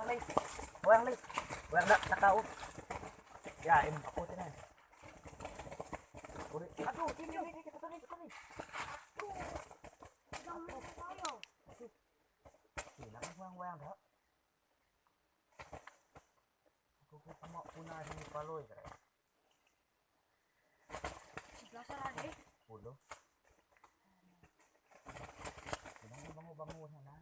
Wayang li. Wayang dak takau. Ya, ini aku sini. Aduh, sini kita tarik. Jangan tayo. Hilang wayang dak. Aku kita mau punah sini paloy kare. Biasa lah deh. Pulo. Jangan bangun sana.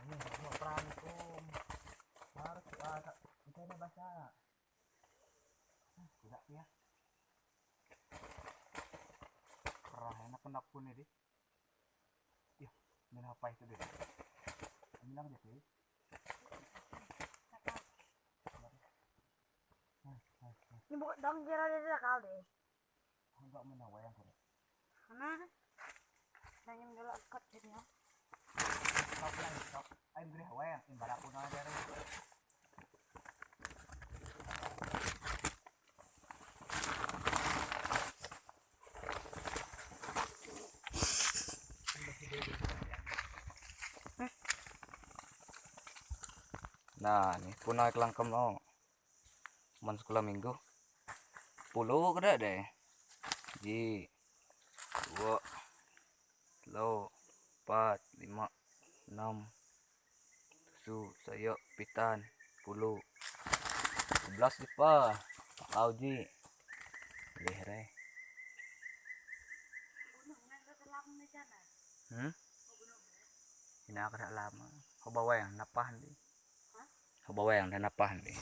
Ini semua perangkum. Harus ada ikannya basah. Tidak ya. Kerah enak kena pun ini. Ih, ini apa itu deh? Ini lang deh sih. Ini bukan dong jera dia kau deh. Enggak menawa yang kurang. Mana? Nangin dulu akut jadi ya. Stop lang, stop. Ay, gre, wayang. Imbara ko na dere. Nah, nih punai kelangkem no. Man sekolah minggu. 10 kada deh. Ji. 2 3 4 5 6 7 saya pitan 10 11 di pa. Kau ji. Lehre. Ina kada lama. Habawa yang napahan di. Habawa yang napahan di.